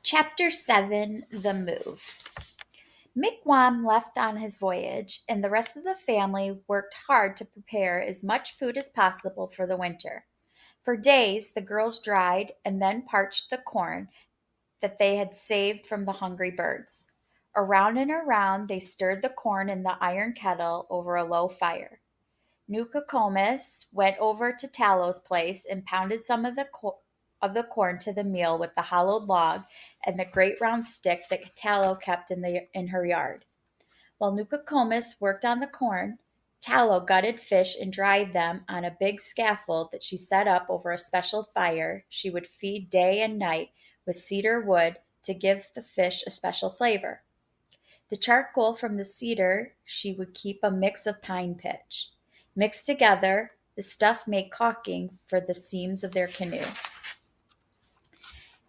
Chapter 7 The Move. Mick left on his voyage, and the rest of the family worked hard to prepare as much food as possible for the winter. For days, the girls dried and then parched the corn that they had saved from the hungry birds. Around and around, they stirred the corn in the iron kettle over a low fire. Nuka went over to Tallow's place and pounded some of the corn to the meal with the hollowed log and the great round stick that Tallow kept in her yard. While Nuka worked on the corn, Tallow gutted fish and dried them on a big scaffold that she set up over a special fire she would feed day and night with cedar wood to give the fish a special flavor. The charcoal from the cedar she would keep a mix of pine pitch. Mixed together, the stuff made caulking for the seams of their canoe.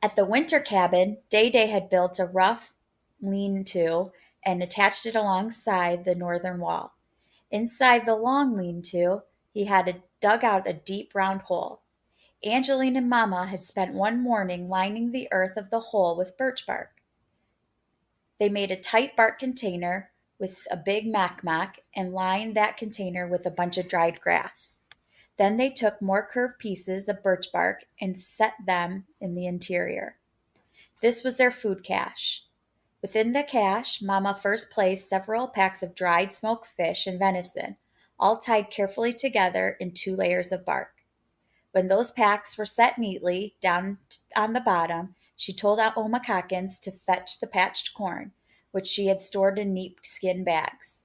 At the winter cabin, Day Day had built a rough lean-to and attached it alongside the northern wall. Inside the long lean-to, he had dug out a deep round hole. Angeline and Mama had spent one morning lining the earth of the hole with birch bark. They made a tight bark container with a big makmak and lined that container with a bunch of dried grass. Then they took more curved pieces of birch bark and set them in the interior. This was their food cache. Within the cache, Mama first placed several packs of dried smoked fish and venison, all tied carefully together in 2 layers of bark. When those packs were set neatly down on the bottom, she told Oma Cockins to fetch the patched corn, which she had stored in neat skin bags.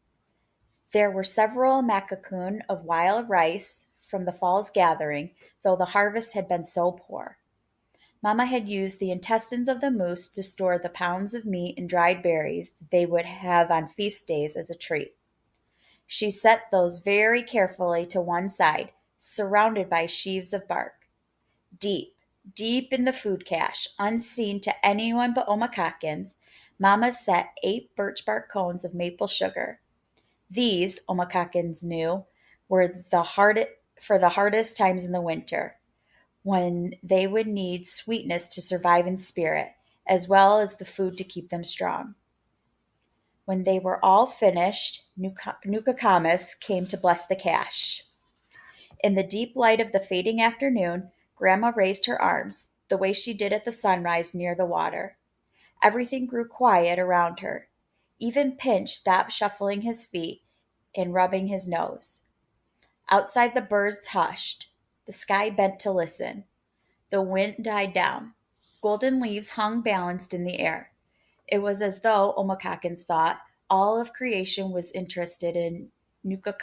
There were several macacoon of wild rice from the fall's gathering, though the harvest had been so poor. Mama had used the intestines of the moose to store the pounds of meat and dried berries that they would have on feast days as a treat. She set those very carefully to one side, surrounded by sheaves of bark. Deep, deep in the food cache, unseen to anyone but Oma Cockins, Mama set 8 birch bark cones of maple sugar. These, Oma Cockins knew, were for the hardest times in the winter, when they would need sweetness to survive in spirit, as well as the food to keep them strong. When they were all finished, Nuka came to bless the cache. In the deep light of the fading afternoon, Grandma raised her arms, the way she did at the sunrise near the water. Everything grew quiet around her. Even Pinch stopped shuffling his feet and rubbing his nose. Outside, the birds hushed. The sky bent to listen. The wind died down. Golden leaves hung balanced in the air. It was as though, Oma Cockins thought, all of creation was interested in Nuka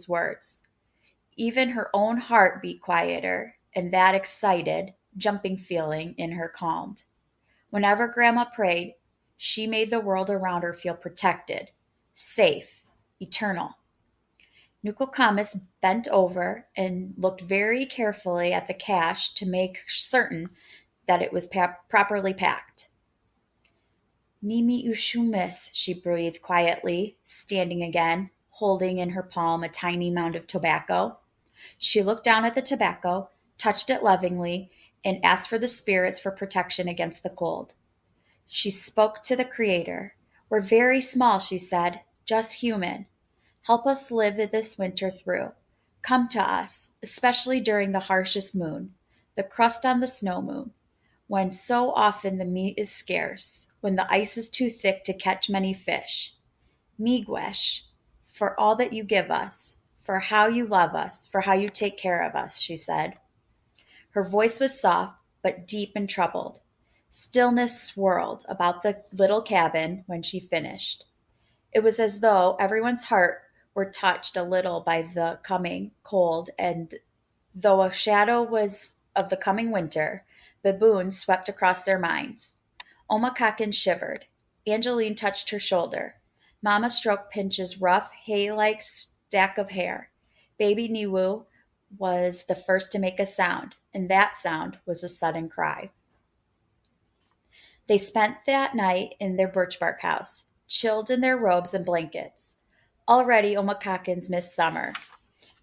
words. Even her own heart beat quieter, and that excited, jumping feeling in her calmed. Whenever Grandma prayed, she made the world around her feel protected, safe, eternal. Nuka bent over and looked very carefully at the cache to make certain that it was properly packed. Nimi Ushumis, she breathed quietly, standing again, holding in her palm a tiny mound of tobacco. She looked down at the tobacco, touched it lovingly, and asked for the spirits for protection against the cold. She spoke to the Creator. "We're very small," she said, "just human. Help us live this winter through. Come to us, especially during the harshest moon, the crust on the snow moon, when so often the meat is scarce, when the ice is too thick to catch many fish. Miigwech, for all that you give us, for how you love us, for how you take care of us," she said. Her voice was soft, but deep and troubled. Stillness swirled about the little cabin when she finished. It was as though everyone's heart were touched a little by the coming cold, and though a shadow was of the coming winter, baboons swept across their minds. Oma shivered. Angeline touched her shoulder. Mama stroked Pinch's rough, hay-like stack of hair. Baby Niwu was the first to make a sound, and that sound was a sudden cry. They spent that night in their birch bark house, chilled in their robes and blankets. Already Oma missed summer.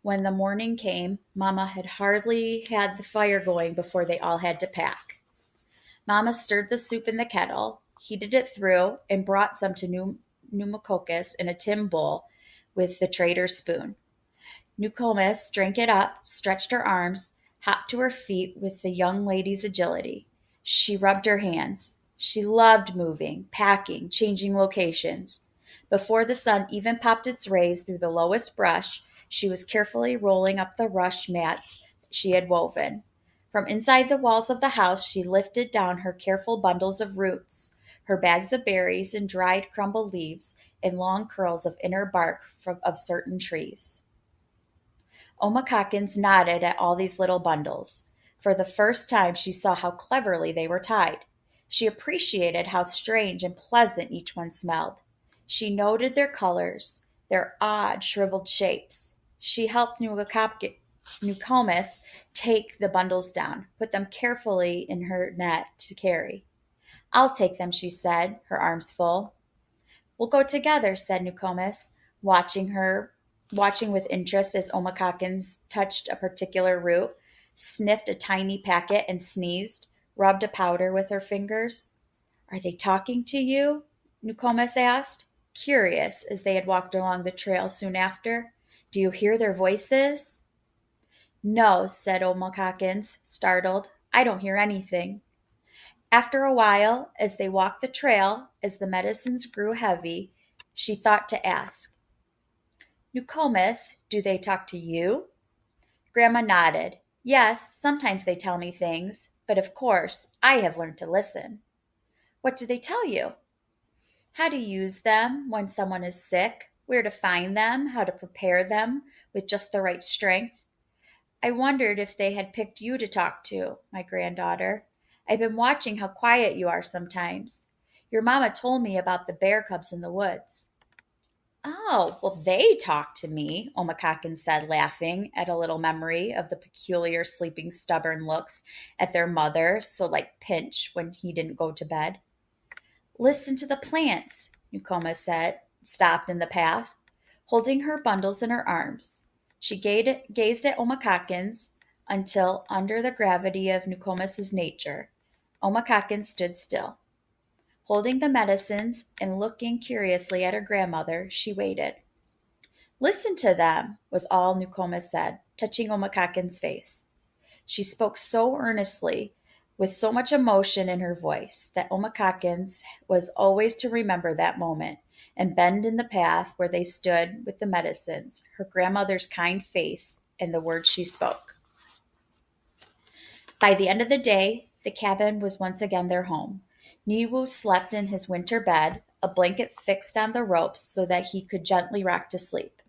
When the morning came, Mama had hardly had the fire going before they all had to pack. Mamma stirred the soup in the kettle, heated it through, and brought some to Pneumococcus in a tin bowl with the trader's spoon. Nokomis drank it up, stretched her arms, hopped to her feet with the young lady's agility. She rubbed her hands. She loved moving, packing, changing locations. Before the sun even popped its rays through the lowest brush, she was carefully rolling up the rush mats she had woven. From inside the walls of the house, she lifted down her careful bundles of roots, her bags of berries and dried crumbled leaves, and long curls of inner bark of certain trees. Omahcockins nodded at all these little bundles. For the first time she saw how cleverly they were tied. She appreciated how strange and pleasant each one smelled. She noted their colors, their odd, shriveled shapes. She helped Nokomis take the bundles down, put them carefully in her net to carry. "I'll take them," she said, her arms full. "We'll go together," said Nokomis, watching with interest as Omahcockins touched a particular root, sniffed a tiny packet and sneezed, rubbed a powder with her fingers. "Are they talking to you?" Nokomis asked, curious, as they had walked along the trail soon after. "Do you hear their voices?" "No," said Omahcockins, startled. "I don't hear anything." After a while, as they walked the trail, as the medicines grew heavy, she thought to ask, "Nokomis, do they talk to you?" Grandma nodded. "Yes, sometimes they tell me things, but of course I have learned to listen." "What do they tell you?" "How to use them when someone is sick, where to find them, how to prepare them with just the right strength. I wondered if they had picked you to talk to, my granddaughter. I've been watching how quiet you are sometimes. Your mamma told me about the bear cubs in the woods." "Oh, well, they talk to me," Omahcockins said, laughing at a little memory of the peculiar sleeping stubborn looks at their mother, so like Pinch when he didn't go to bed. "Listen to the plants," Nukoma said, stopped in the path, holding her bundles in her arms. She gazed at Omahcockins until, under the gravity of Nukomis's nature, Omahcockins stood still. Holding the medicines and looking curiously at her grandmother, she waited. "Listen to them," was all Nukoma said, touching Omahcockin's face. She spoke so earnestly, with so much emotion in her voice, that Omahcockins was always to remember that moment and bend in the path where they stood with the medicines, her grandmother's kind face, and the words she spoke. By the end of the day, the cabin was once again their home. Niwu slept in his winter bed, a blanket fixed on the ropes so that he could gently rock to sleep.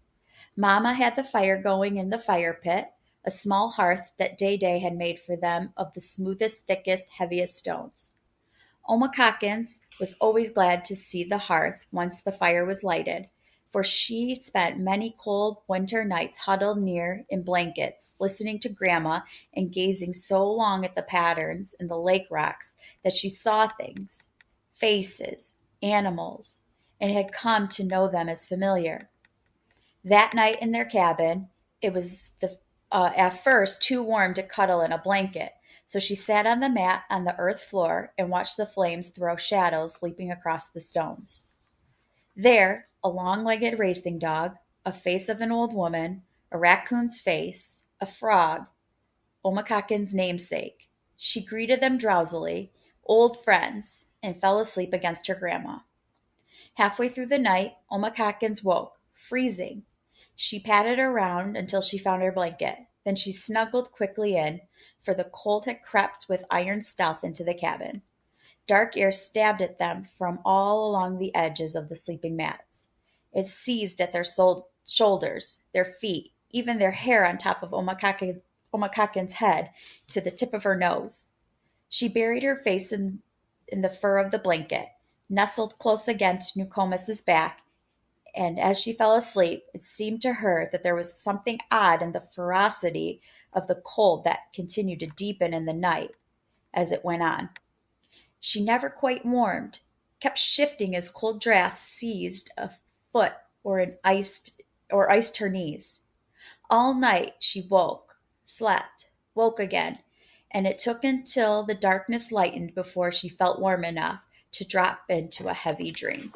Mamma had the fire going in the fire pit, a small hearth that Day Day had made for them of the smoothest, thickest, heaviest stones. Omahcockins was always glad to see the hearth once the fire was lighted, for she spent many cold winter nights huddled near in blankets, listening to Grandma and gazing so long at the patterns in the lake rocks that she saw things, faces, animals, and had come to know them as familiar. That night in their cabin, it was at first too warm to cuddle in a blanket, so she sat on the mat on the earth floor and watched the flames throw shadows leaping across the stones. There, a long-legged racing dog, a face of an old woman, a raccoon's face, a frog, Omahcockin's namesake. She greeted them drowsily, old friends, and fell asleep against her grandma. Halfway through the night, Omahcockins woke, freezing. She patted around until she found her blanket. Then she snuggled quickly in, for the cold had crept with iron stealth into the cabin. Dark air stabbed at them from all along the edges of the sleeping mats. It seized at their shoulders, their feet, even their hair on top of Omahcockin's head to the tip of her nose. She buried her face in the fur of the blanket, nestled close against Nokomis's back, and as she fell asleep, it seemed to her that there was something odd in the ferocity of the cold that continued to deepen in the night as it went on. She never quite warmed, kept shifting as cold drafts seized a foot or iced her knees. All night she woke, slept, woke again, and it took until the darkness lightened before she felt warm enough to drop into a heavy dream.